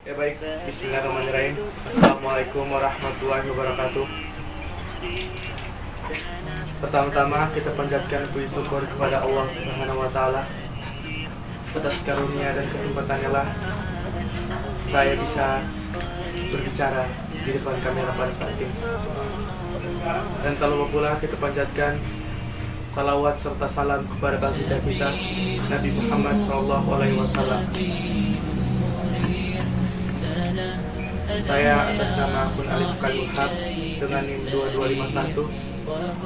Ya baik, bismillahirrahmanirrahim. Assalamualaikum warahmatullahi wabarakatuh. Pertama-tama kita panjatkan puji syukur kepada Allah Subhanahu wa taala atas karunia dan kesempatannya lah saya bisa berbicara di depan kamera pada saat ini. Dan tak lupa pula kita panjatkan salawat serta salam kepada baginda kita Nabi Muhammad SAW. Saya atas nama akun Alif Kalulhab dengan NIM 2251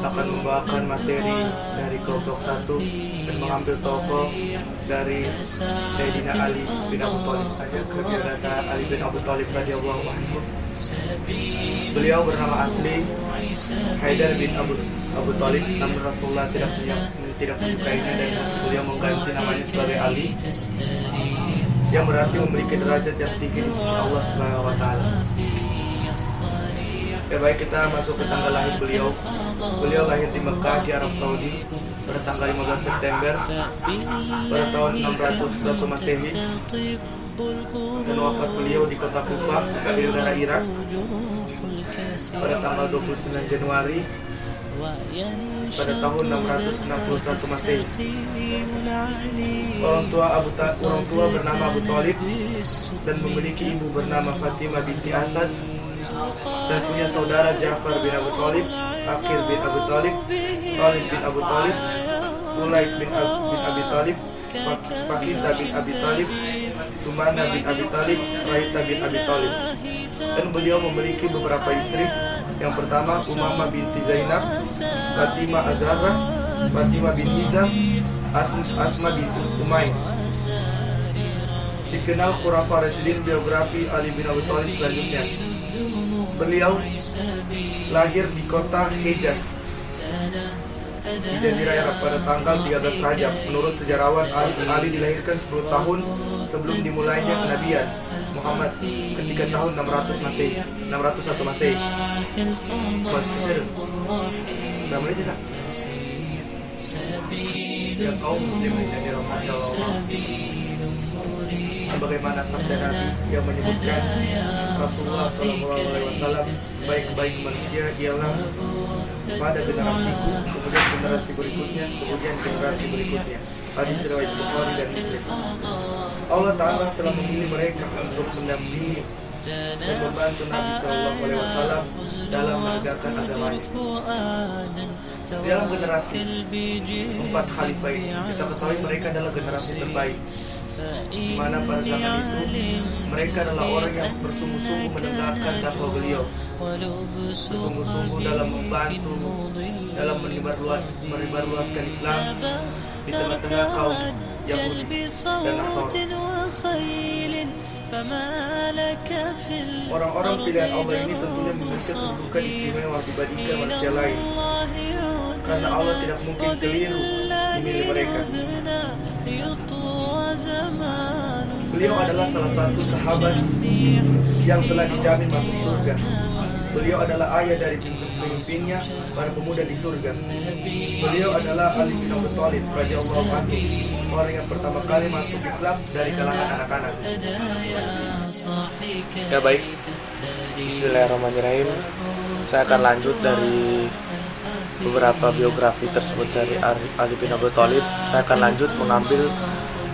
akan membawakan materi dari kelompok 1 dan mengambil tokoh dari Sayyidina Ali bin Abu Thalib, Biadata Ali bin Abu Thalib radhiyallahu anhu. Beliau bernama asli Haidar bin Abu Thalib, namun Rasulullah tidak menyukainya dan beliau mengganti namanya sebagai Ali, yang berarti memiliki derajat yang tinggi di sisi Allah Subhanahu wa taala. Ya baik, kita masuk ke tanggal lahir beliau. Beliau lahir di Mekah di Arab Saudi pada tanggal 15 September pada tahun 601 Masehi, dan wafat beliau di kota Kufah di negara Irak pada tanggal 29 Januari pada tahun 661 Masehi. Orang tua bernama Abu Thalib dan memiliki ibu bernama Fatimah binti Asad, dan punya saudara Ja'far bin Abu Thalib, Aqil bin Abu Thalib, Talib bin Abu Thalib, Ulaid bin Abi Thalib, Fakita bin Abi Thalib, Sumana bin Abi Thalib, Raita bin Abi Thalib. Dan beliau memiliki beberapa istri. Yang pertama Umamah binti Zainab, Fatimah Azhara, Fatimah bin Hizam, Asma binti Umais. Dikenal Khulafa Rasyidin. Biografi Ali bin Abi Thalib selanjutnya. Beliau lahir di kota Hejaz di Jazirah Arab pada tanggal 13 Rajab. Menurut sejarawan, Ali dilahirkan 10 tahun sebelum dimulainya kenabian Muhammad ketika tahun 601 Masehi. Ya kaum muslimin yang dirahmati Allah, sebagaimana sabda Nabi yang menyebutkan Rasulullah SAW, sebaik-baik manusia ialah pada generasiku, kemudian generasi berikutnya, kemudian generasi berikutnya. Hadis riwayat Bukhari dan Muslim. Allah Ta'ala telah memilih mereka untuk mendampingi dan membantu Nabi SAW dalam menegakkan agamanya. Dalam generasi 4 khalifah ini, kita ketahui mereka adalah generasi terbaik, di mana pada zaman itu mereka adalah orang yang bersungguh-sungguh menegakkan dakwah beliau, bersungguh-sungguh dalam membantu, dalam menyebarluaskan Islam di tengah-tengah kaum Yahudi dan Nasrani. Orang-orang pilihan Allah ini tentunya memiliki kedudukan istimewa dibandingkan manusia lain, karena Allah tidak mungkin keliru memilih mereka. Beliau adalah salah satu sahabat yang telah dijamin masuk surga. Beliau adalah ayah dari pemimpinnya para pemuda di surga. Beliau adalah Ali bin Abi Thalib radhiyallahu anhu, orang yang pertama kali masuk Islam dari kalangan anak-anak. Ya baik, bismillahirrahmanirrahim. Saya akan lanjut dari beberapa biografi tersebut dari Ali bin Abi Thalib. Saya akan lanjut mengambil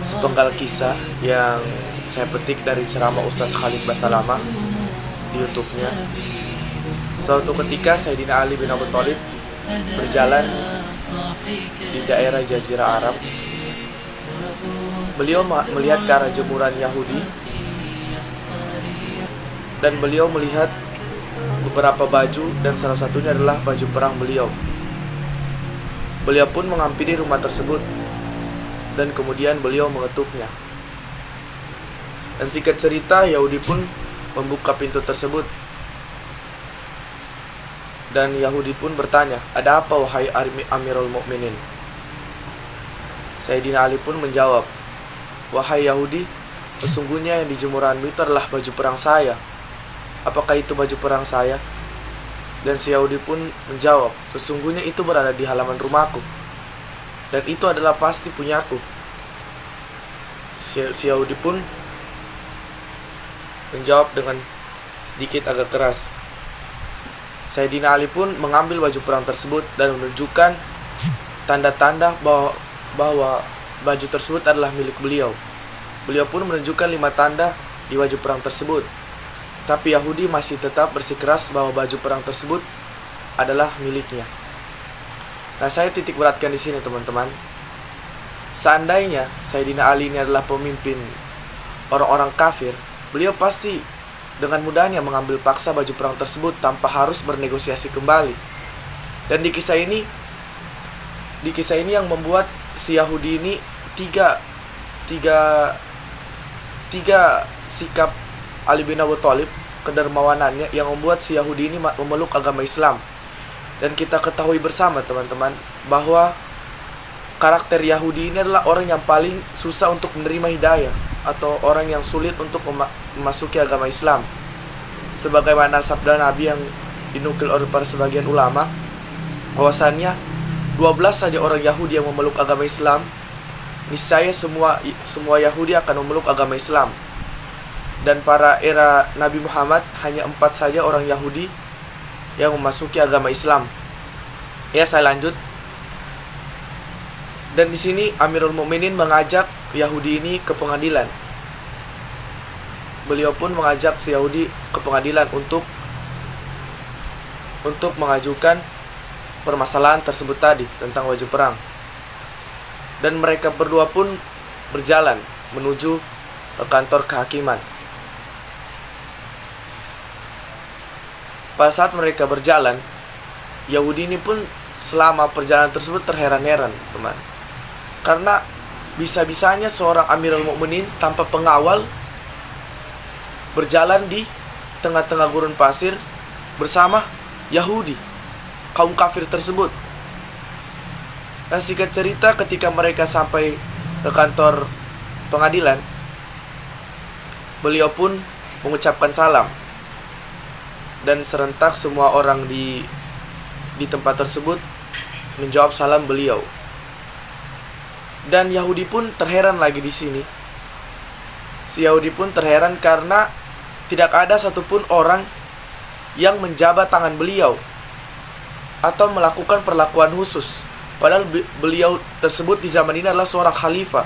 sepenggal kisah yang saya petik dari ceramah Ustadz Khalid Basalamah di YouTube-nya. Suatu ketika Sayyidina Ali bin Abi Thalib berjalan di daerah Jazirah Arab. Beliau melihat ke arah jemuran Yahudi, dan beliau melihat beberapa baju, dan salah satunya adalah baju perang beliau. Beliau pun menghampiri rumah tersebut, dan kemudian beliau mengetuknya. Dan singkat cerita, Yahudi pun membuka pintu tersebut, dan Yahudi pun bertanya, "Ada apa wahai Amirul Mukminin?" Sayyidina Ali pun menjawab, "Wahai Yahudi, sesungguhnya yang di jemuranmu itu adalah baju perang saya. Apakah itu baju perang saya?" Dan si Yahudi pun menjawab, "Sesungguhnya itu berada di halaman rumahku, dan itu adalah pasti punyaku." Si Yahudi pun menjawab dengan sedikit agak keras. Sayyidina Ali pun mengambil baju perang tersebut dan menunjukkan tanda-tanda bahwa baju tersebut adalah milik beliau. Beliau pun menunjukkan 5 tanda di baju perang tersebut. Tapi Yahudi masih tetap bersikeras bahwa baju perang tersebut adalah miliknya. Nah, saya titik beratkan di sini, teman-teman. Seandainya Sayyidina Ali ini adalah pemimpin orang-orang kafir, beliau pasti dengan mudahnya mengambil paksa baju perang tersebut tanpa harus bernegosiasi kembali. Dan di kisah ini yang membuat si Yahudi ini tiga sikap Ali bin Abi Thalib, kedermawanannya yang membuat si Yahudi ini memeluk agama Islam. Dan kita ketahui bersama, teman-teman, bahwa karakter Yahudi ini adalah orang yang paling susah untuk menerima hidayah, atau orang yang sulit untuk memasuki agama Islam. Sebagaimana sabda Nabi yang dinukil oleh para sebagian ulama, bahwasannya 12 saja orang Yahudi yang memeluk agama Islam, niscaya semua Yahudi akan memeluk agama Islam. Dan pada era Nabi Muhammad hanya 4 saja orang Yahudi yang memasuki agama Islam. Ya, saya lanjut. Dan di sini Amirul Mukminin mengajak Yahudi ini ke pengadilan. Beliau pun mengajak si Yahudi ke pengadilan untuk mengajukan permasalahan tersebut tadi tentang baju perang. Dan mereka berdua pun berjalan menuju ke kantor kehakiman. Pada saat mereka berjalan, Yahudi ini pun selama perjalanan tersebut terheran-heran, teman. Karena bisa-bisanya seorang Amirul Mukminin tanpa pengawal berjalan di tengah-tengah gurun pasir bersama Yahudi, kaum kafir tersebut. Dan singkat cerita, ketika mereka sampai ke kantor pengadilan, beliau pun mengucapkan salam. Dan serentak semua orang di tempat tersebut menjawab salam beliau. Dan Yahudi pun terheran lagi di sini. Si Yahudi pun terheran karena tidak ada satupun orang yang menjabat tangan beliau atau melakukan perlakuan khusus. Padahal beliau tersebut di zaman ini adalah seorang khalifah,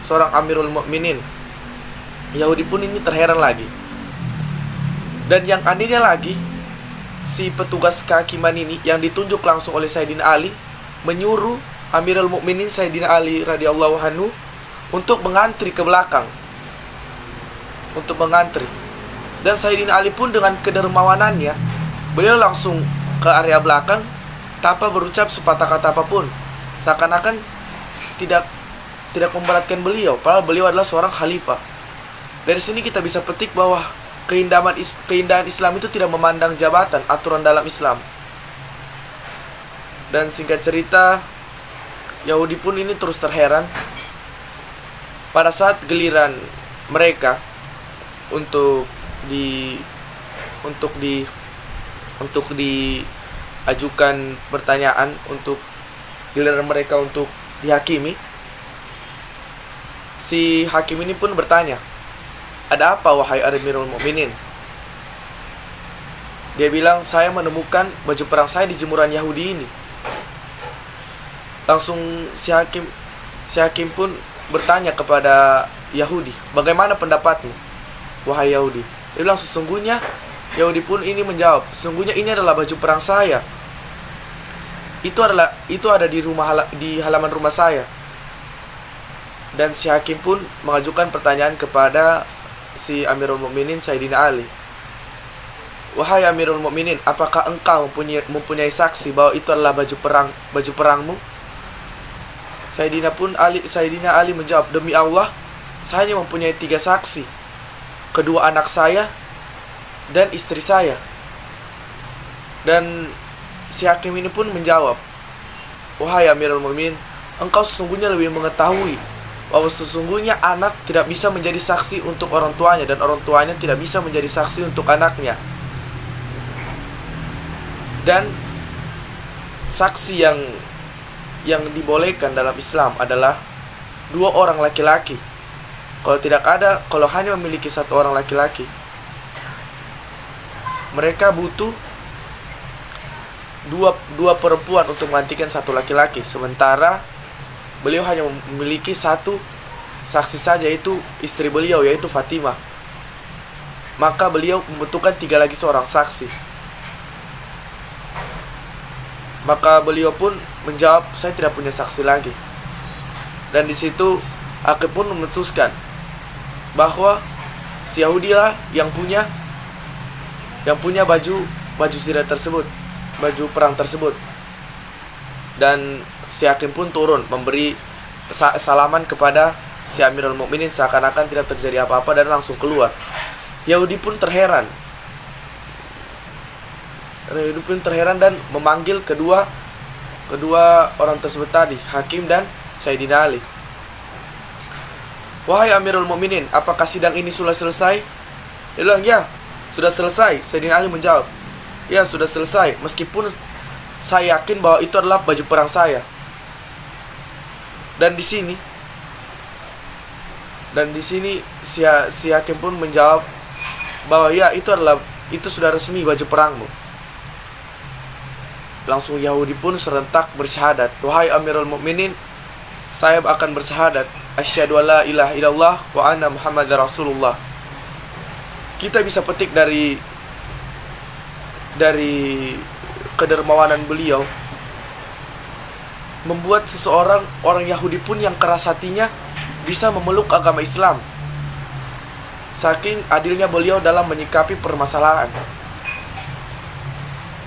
seorang Amirul Mukminin. Yahudi pun ini terheran lagi. Dan yang anehnya lagi, si petugas kehakiman ini yang ditunjuk langsung oleh Sayyidina Ali menyuruh Amirul Mukminin Sayyidina Ali radhiyallahu anhu untuk mengantri ke belakang. Untuk mengantri. Dan Sayyidina Ali pun dengan kedermawanannya, beliau langsung ke area belakang tanpa berucap sepatah kata apapun. Seakan-akan tidak memberatkan beliau, padahal beliau adalah seorang khalifah. Dari sini kita bisa petik bahwa keindahan Islam itu tidak memandang jabatan, aturan dalam Islam. Dan singkat cerita, Yahudi pun ini terus terheran pada saat giliran mereka untuk diajukan pertanyaan, untuk giliran mereka untuk dihakimi. Si hakim ini pun bertanya, "Ada apa wahai Amirul Mukminin?" Dia bilang, "Saya menemukan baju perang saya di jemuran Yahudi ini." Langsung si hakim pun bertanya kepada Yahudi, "Bagaimana pendapatmu, wahai Yahudi?" Dia bilang, "Sesungguhnya," Yahudi pun ini menjawab, "sesungguhnya ini adalah baju perang saya. Itu ada di halaman rumah saya." Dan si hakim pun mengajukan pertanyaan kepada si Amirul Mukminin Sayyidina Ali, "Wahai Amirul Mukminin, apakah engkau mempunyai saksi bahwa itu adalah baju perangmu?" Sayyidina Ali menjawab, "Demi Allah, saya hanya mempunyai 3 saksi. Kedua anak saya dan istri saya." Dan si hakim ini pun menjawab, "Wahai Amirul Mukminin, engkau sesungguhnya lebih mengetahui bahwa sesungguhnya anak tidak bisa menjadi saksi untuk orang tuanya, dan orang tuanya tidak bisa menjadi saksi untuk anaknya. Dan saksi yang dibolehkan dalam Islam adalah 2 orang laki-laki. Kalau hanya memiliki 1 orang laki-laki, mereka butuh dua perempuan untuk menggantikan satu laki-laki, sementara beliau hanya memiliki satu saksi saja, yaitu istri beliau, yaitu Fatimah. Maka beliau membutuhkan 3 lagi seorang saksi. Maka beliau pun menjawab, saya tidak punya saksi lagi. Dan di situ Aqil pun memutuskan bahwa si Yahudi lah yang punya baju sirah tersebut, baju perang tersebut. Dan si hakim pun turun memberi salaman kepada si Amirul Mukminin seakan-akan tidak terjadi apa-apa dan langsung keluar. Yahudi pun terheran dan memanggil kedua orang tersebut tadi, Hakim dan Sayyidina Ali. Wahai Amirul Mukminin, apakah sidang ini sudah selesai? Dia bilang, ya, sudah selesai. Sayyidina Ali menjawab, ya, sudah selesai, meskipun saya yakin bahwa itu adalah baju perang saya. Dan di sini si hakim pun menjawab bahwa ya, itu sudah resmi baju perangmu. Langsung Yahudi pun serentak bersyahadat, wahai Amirul Mukminin, saya akan bersyahadat, asyhadu alla ilaha illallah wa anna Muhammadar Rasulullah. Kita bisa petik dari kedermawanan beliau, membuat orang Yahudi pun yang keras hatinya bisa memeluk agama Islam. Saking adilnya beliau dalam menyikapi permasalahan.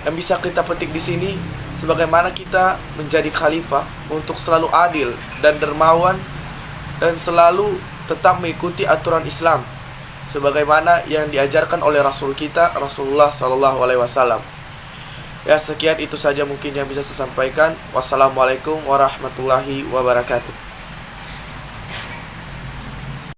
Yang bisa kita petik di sini, sebagaimana kita menjadi khalifah untuk selalu adil dan dermawan dan selalu tetap mengikuti aturan Islam sebagaimana yang diajarkan oleh Rasul kita, Rasulullah SAW. Ya, sekian itu saja mungkin yang bisa saya sampaikan. Wassalamualaikum warahmatullahi wabarakatuh.